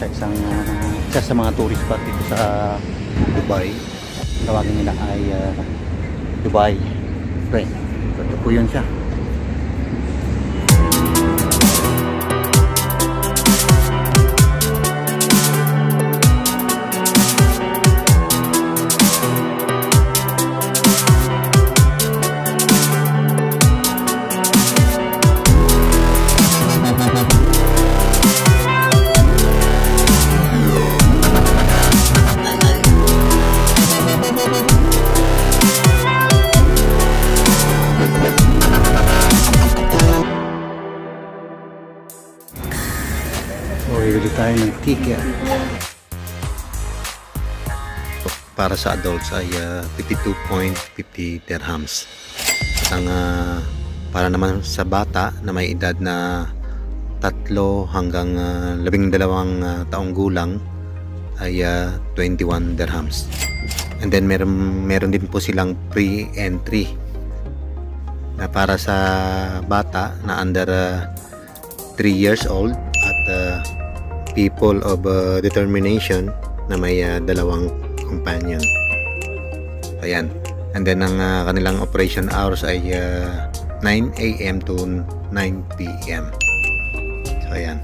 isa sa mga tourist spot dito sa Dubai. Tawagin nila ay Dubai Train. Ito po yun siya. Bibili tayo ng ticket. Para sa adults ay 52.50 dirhams. At ang para naman sa bata na may edad na 3 hanggang 12 taong gulang ay 21 dirhams. And then meron din po silang free entry na para sa bata na under 3 years old at people of determination na may dalawang companion. Ayan. And then ang kanilang operation hours ay 9 AM to 9 PM. So ayan.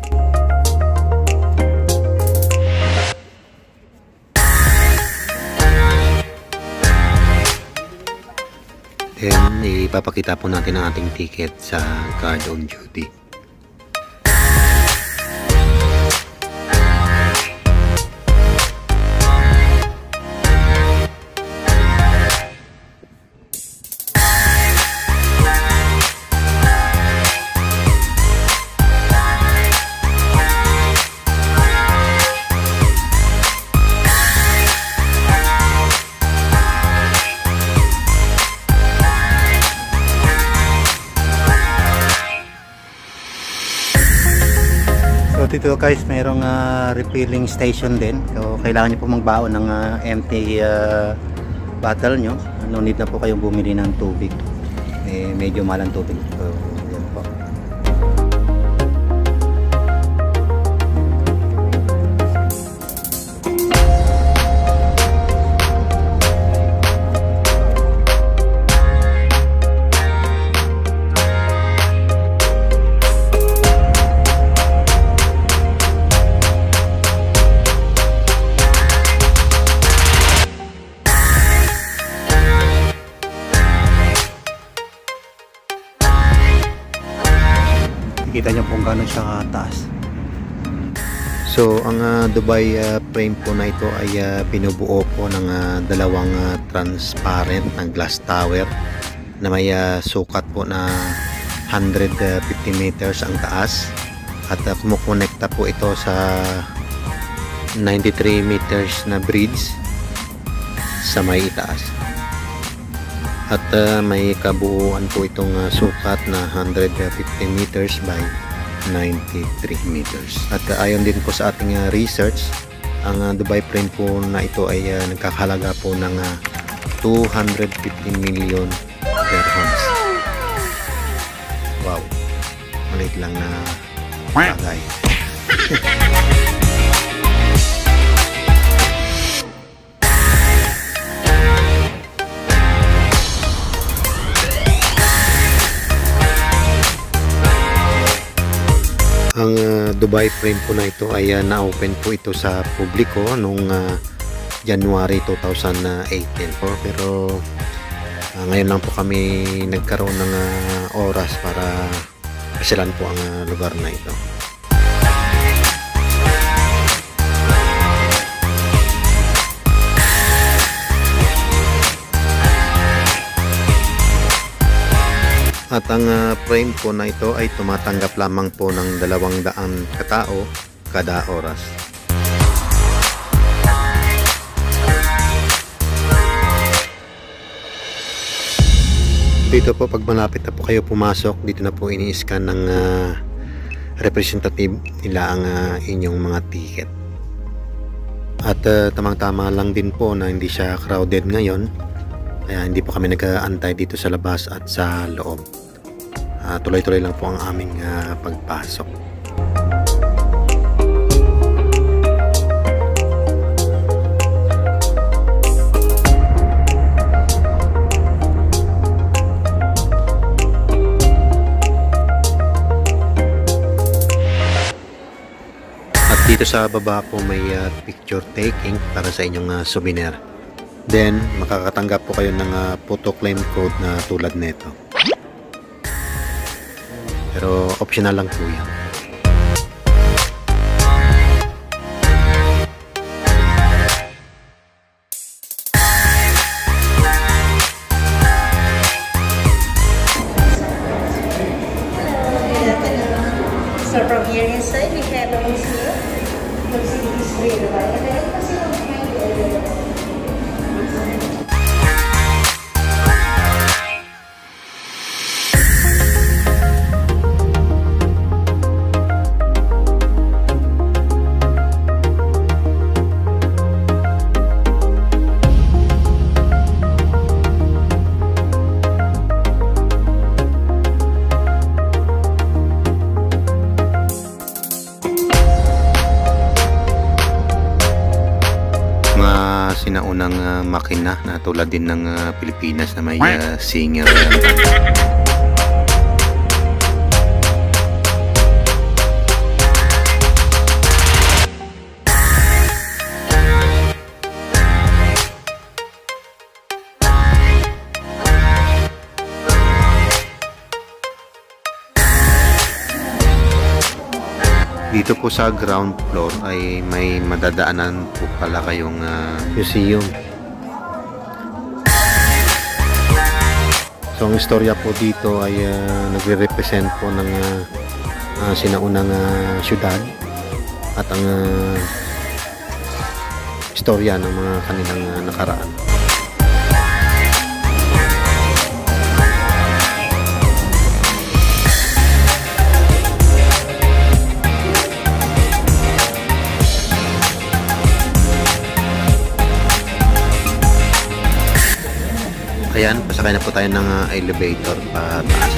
Then ipapakita po natin ang ating ticket sa card on duty. Dito guys, mayroong refilling station din. So kailangan nyo po magbaon ng empty bottle nyo. No need na po kayong bumili ng tubig. Medyo mahal ang tubig. So yan po. Kita nyo kung gano'n siya kataas. So ang Dubai frame po na ito ay binubuo po ng dalawang transparent na glass tower na may sukat po na 150 meters ang taas at kumukonekta po ito sa 93 meters na bridge sa may itaas. At may kabuuan po itong sukat na 150 meters by 93 meters. At ayon din po sa ating research, ang Dubai frame po na ito ay nagkakahalaga po ng 250 million dirhams. Wow, maliit lang na bagay. Ang Dubai frame po na ito ay na-open po ito sa publiko noong January 2018 po. Pero ngayon lang po kami nagkaroon ng oras para pasyalan po ang lugar na ito. At ang frame po na ito ay tumatanggap lamang po ng 200 katao kada oras. Dito po pag malapit na po kayo pumasok, dito na po ini-scan ng representative nila ang inyong mga ticket. At tamang-tama lang din po na hindi siya crowded ngayon, kaya hindi po kami nag-aantay dito sa labas at sa loob. Tuloy-tuloy lang po ang aming pagpasok. Dito sa baba po may picture taking para sa inyong souvenir. Then makakatanggap po kayo ng photo claim code na tulad nito. Pero optional lang po yan. So from here inside, we have a museum. Facilities free, right? And then kasi sinaunang makina na tulad din ng Pilipinas na may singer. Dito po sa ground floor ay may madadaanan po pala kayong museum. So ang istorya po dito ay nagre-represent po ng sinaunang syudad at ang istorya ng mga kanilang nakaraan. Ayan, pasakay na po tayo ng elevator pa taas.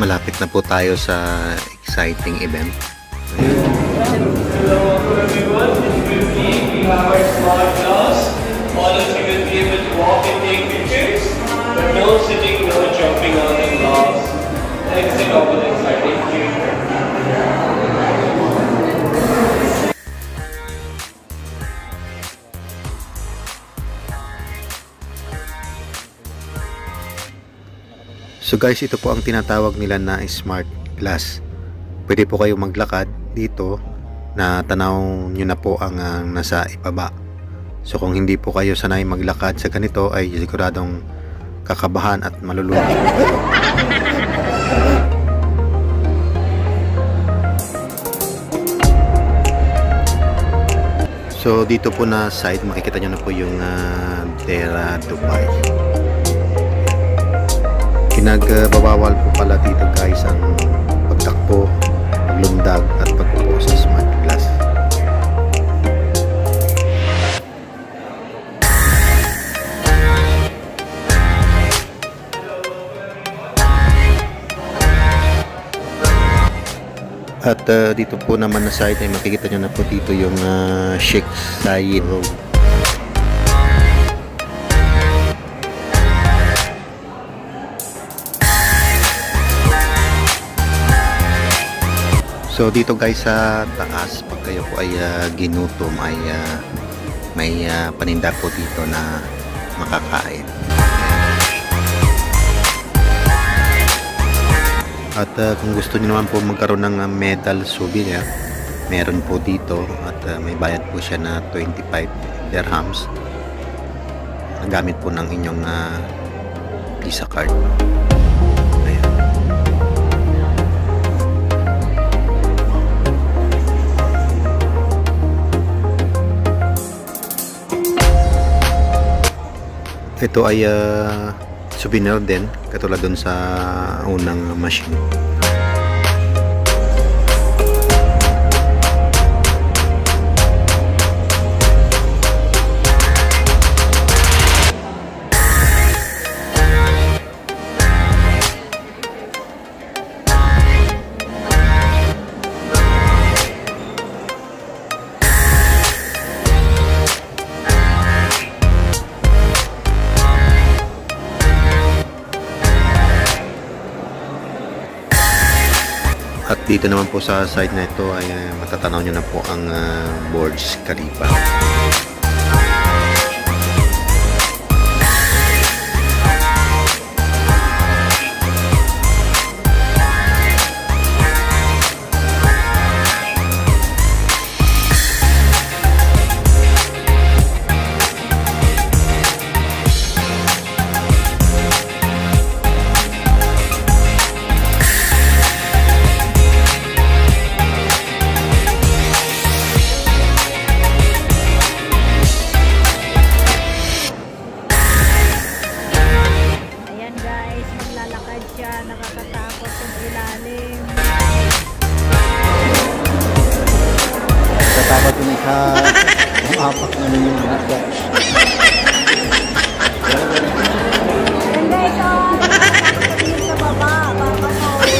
Malapit na po tayo sa exciting event. Hello everyone, this will be we have our smart class. All of you will be able to walk and take pictures, but no sitting, no jumping on the glass. Exit over the exciting future. So guys, ito po ang tinatawag nila na smart glass. Pwede po kayo maglakad dito na tanaw nyo na po ang nasa ibaba. So kung hindi po kayo sanay maglakad sa ganito ay siguradong kakabahan at malulunod. So dito po na side makikita nyo na po yung Dera Dubai. Pinagbabawal po pala dito guys ang pagtakbo, paglundag at pagpupo sa smart glass. At dito po naman na side ay makikita nyo na po dito yung Sheikh Zayed Road. So dito guys sa taas, pag kayo po ay ginutom ay may paninda po dito na makakain. At kung gusto niyo naman po magkaroon ng medal souvenir, meron po dito at may bayad po siya na 25 dirhams. Gamit po ng inyong Visa card. Ito ay souvenir din, katulad dun sa unang machine. At dito naman po sa side na ito ay matatanaw nyo na po ang Burj Khalifa. Nakakatakot yung ilalim. Natatakot yun sa umapak namin yung hagda. And guys, nakakatakot sa baba. Baka mahulog.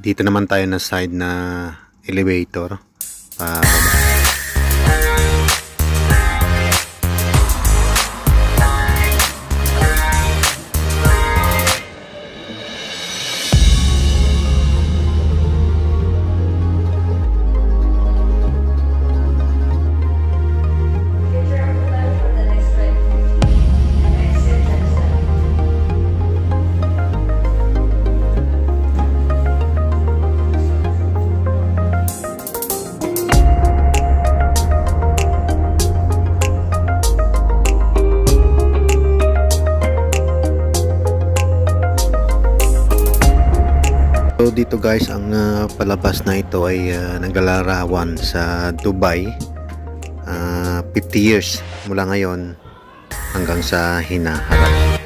Dito naman tayo na side na elevator pababa. So dito guys, ang palabas na ito ay naglalarawan sa Dubai 50 years mula ngayon hanggang sa hinaharap.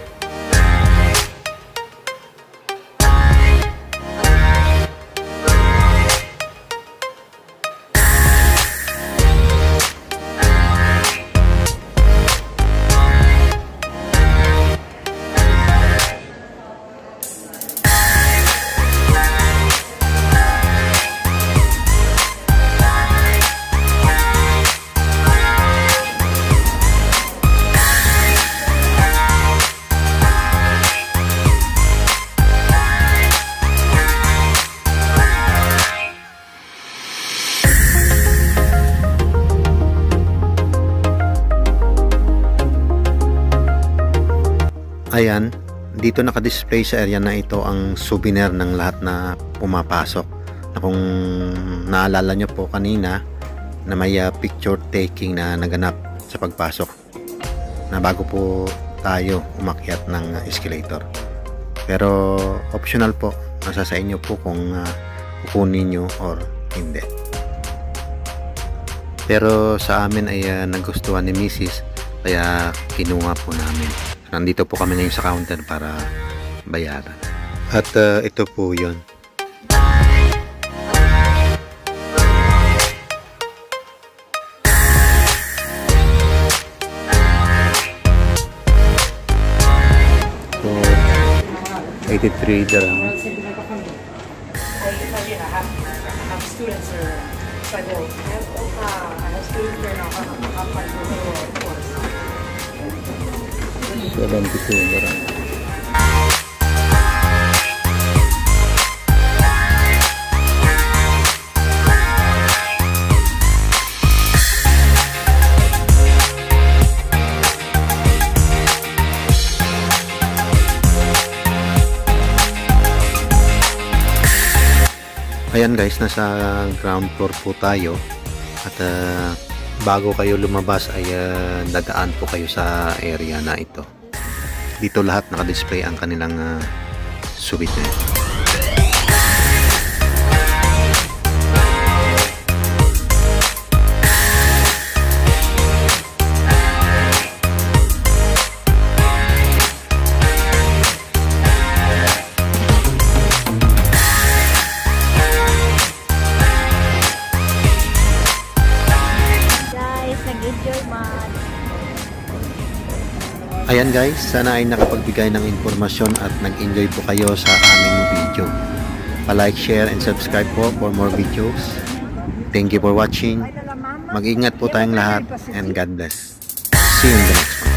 Ayan, dito naka-display sa area na ito ang souvenir ng lahat na pumapasok. Na kung naalala nyo po kanina na may picture taking na naganap sa pagpasok na bago po tayo umakyat ng escalator. Pero optional po, nasa sa inyo po kung kukunin nyo or hindi. Pero sa amin ay nagustuhan ni Mrs. kaya kinuha po namin. Nandito po kami ngayon sa counter para bayaran. At ito po yun. So, 83 dirham. have students or tribal. I have students here now. I have tribal course. 72 dirham. Ayan guys, nasa ground floor po tayo at bago kayo lumabas ay dadaan po kayo sa area na ito. Dito lahat naka-display ang kanilang souvenir. Ayan guys, sana ay nakapagbigay ng informasyon at nag-enjoy po kayo sa aming video. Pa-like, share, and subscribe po for more videos. Thank you for watching. Mag-ingat po tayong lahat and God bless. See you in the next one.